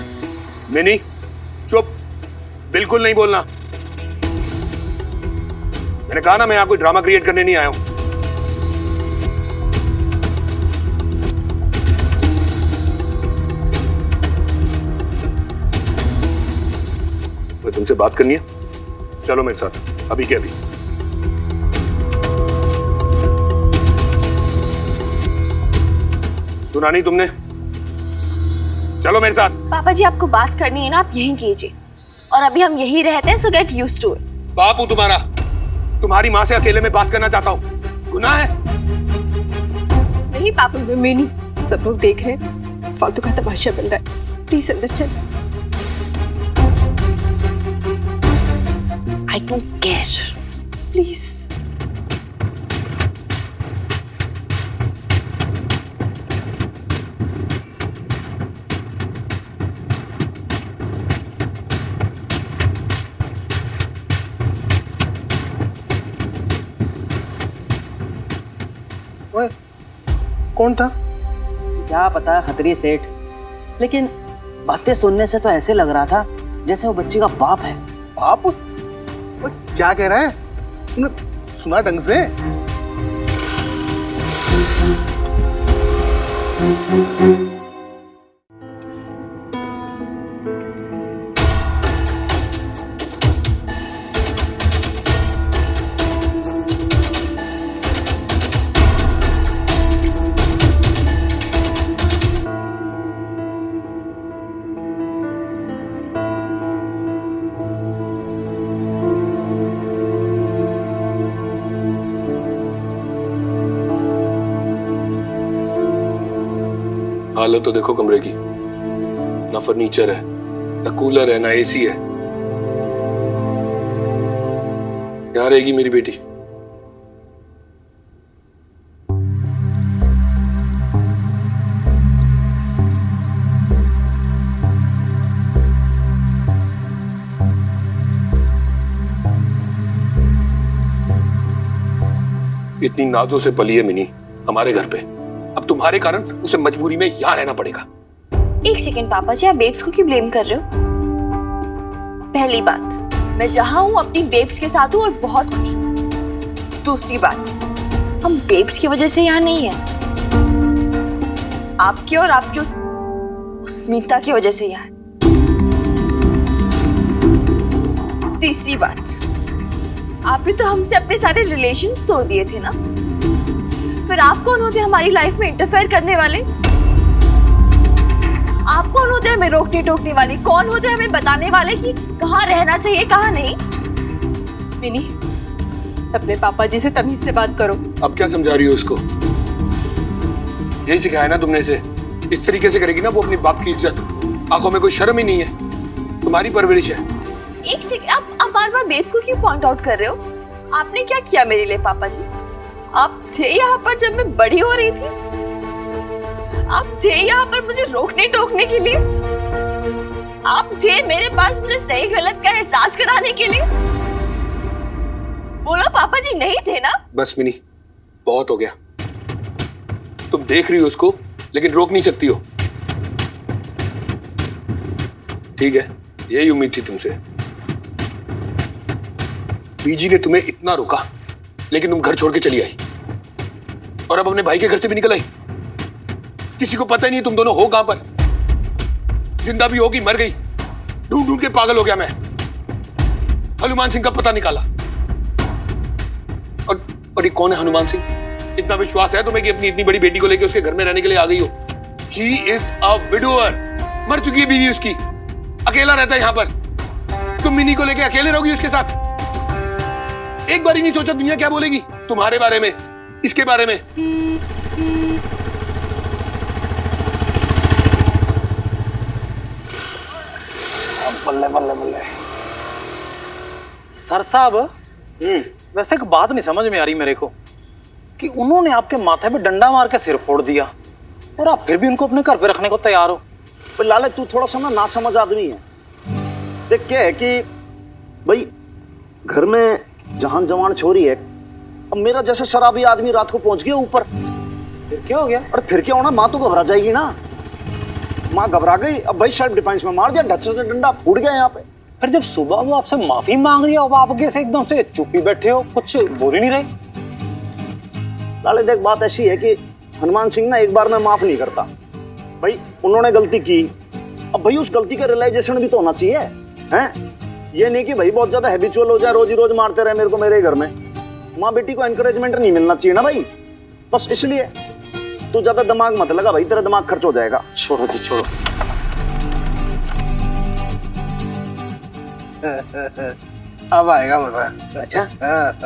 मिनी चुप, बिल्कुल नहीं बोलना। मैंने कहा ना, मैं यहाँ कोई ड्रामा क्रिएट करने नहीं आया हूं। तो तुमसे बात करनी है? चलो मेरे साथ, अभी के अभी। सुना नहीं तुमने? चलो मेरे साथ। पापा जी, आपको बात करनी है ना, आप यहीं कीजिए। और अभी हम यहीं रहते हैं, so get used to it. बाप हूं तुम्हारा, तुम्हारी माँ से अकेले में बात करना चाहता हूँ। गुनाह है? नहीं पापा। मैं नहीं, सब लोग देख रहे हैं, फालतू का तमाशा बन रहा है। प्लीज अंदर चल। I don't care. प्लीज। ओए, कौन था? क्या पता खतरी सेठ, लेकिन बातें सुनने से तो ऐसे लग रहा था जैसे वो बच्ची का बाप है। बाप? ओए, क्या कह रहा है? तुमने सुना ढंग से? हालत तो देखो कमरे की, ना फर्नीचर है, ना कूलर है, ना एसी है। यहाँ रहेगी मेरी बेटी? इतनी नाजों से पली है मिनी हमारे घर पे, अब तुम्हारे कारण उसे मजबूरी में यहाँ रहना पड़ेगा। एक सेकंड पापा जी, आप बेब्स को क्यों ब्लेम कर रहे हो? पहली बात, मैं जहां हूं अपनी बेब्स के साथ हूं और बहुत खुश हूं। दूसरी बात, हम बेब्स की वजह से यहाँ नहीं है, आपके और आपकी उस मीता की वजह से यहाँ है। तीसरी बात, आपने तो हमसे अपने सारे रिलेशंस तोड़ दिए थे ना, फिर आप कौन होते हमारी लाइफ में इंटरफेयर करने वाले? आप कौन होते हैं हमें रोकने टोकने वाले? कौन होते हैं हमें बताने वाले कि कहाँ रहना चाहिए कहाँ नहीं? मिनी, अपने पापा जी से तमीज से बात करो। अब क्या समझा रही हो उसको? यही सिखाया ना तुमने इसे? इस तरीके से करेगी ना वो अपनी बाप की इज्जत। आंखों में कोई शर्म ही नहीं है। तुम्हारी परवरिश है। एक सेकंड, आप बार बार बेब्स को क्यों पॉइंट आउट कर रहे हो? आपने क्या किया मेरे लिए पापा जी? आप थे यहाँ पर जब मैं बड़ी हो रही थी? आप थे यहाँ पर मुझे रोकने टोकने के लिए? आप थे मेरे पास मुझे सही गलत का एहसास कराने के लिए? बोलो पापा जी, नहीं थे ना? बस मिनी, बहुत हो गया। तुम देख रही हो उसको लेकिन रोक नहीं सकती हो। ठीक है, यही उम्मीद थी तुमसे। बीजी ने तुम्हें इतना रोका लेकिन तुम घर छोड़ के चली आई और अब अपने भाई के घर से भी निकल आई। किसी को पता ही नहीं तुम दोनों हो कहां पर। जिंदा भी होगी, मर गई, ढूंढ ढूंढ के पागल हो गया मैं। हनुमान सिंह का पता निकाला। और ये कौन है हनुमान सिंह? इतना विश्वास है तुम्हें कि अपनी इतनी बड़ी बेटी को लेकर उसके घर में रहने के लिए आ गई हो? He is a widower। मर चुकी है बीवी उसकी, अकेला रहता है यहाँ पर। तुम मिनी को लेकर अकेले रहोगी उसके साथ? एक बार ही नहीं सोचा दुनिया क्या बोलेगी तुम्हारे बारे में, इसके बारे में? बल्ले बल्ले बल्ले। सर साहब, वैसे एक बात नहीं समझ में आ रही मेरे को कि उन्होंने आपके माथे पे डंडा मार के सिर फोड़ दिया और आप फिर भी उनको अपने घर पे रखने को तैयार हो। पर लाले तू थोड़ा सा ना समझ आदमी है। देख क्या है कि भाई घर में जहान जवान छोरी है, अब मेरा जैसे शराबी आदमी रात को पहुंच गया ऊपर, फिर क्या हो गया? अरे फिर क्या होना, माँ तो घबरा जाएगी ना। माँ घबरा गई, अब भाई सेल्फ डिफेंस में मार दिया, ढक्कन से डंडा फूट गया यहाँ पे। फिर जब सुबह वो आपसे माफी मांग रही है अब आप कैसे एकदम से चुप ही बैठे हो, कुछ बोल ही नहीं रहे? लाले देख बात ऐसी है कि हनुमान सिंह ना एक बार में माफ नहीं करता। भाई उन्होंने गलती की, अब भाई उस गलती का रियलाइजेशन भी तो होना चाहिए, हैं? ये नहीं कि भाई बहुत ज्यादा हैबिचुअल हो जाए, रोज ही रोज मारते रहे मेरे को मेरे घर में। माँ बेटी को एनकरेजमेंट नहीं मिलना चाहिए ना भाई, बस इसलिए तू ज्यादा दिमाग मत लगा भाई, तेरा दिमाग खर्च हो जाएगा। छोड़ो जी छोड़ो। अब आएगा मजा। अच्छा,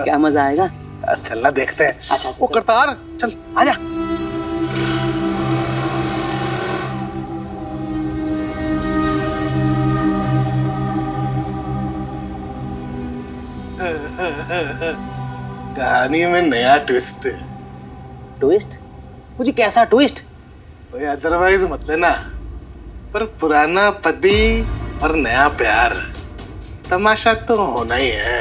क्या मजा आएगा? चलना देखते हैं। अच्छा, वो करतार चल आजा। कहानी में नया ट्विस्ट। ट्विस्ट? मुझे कैसा ट्विस्ट? कोई अदरवाइज मत लेना, पर पुराना पति और नया प्यार, तमाशा तो होना ही है।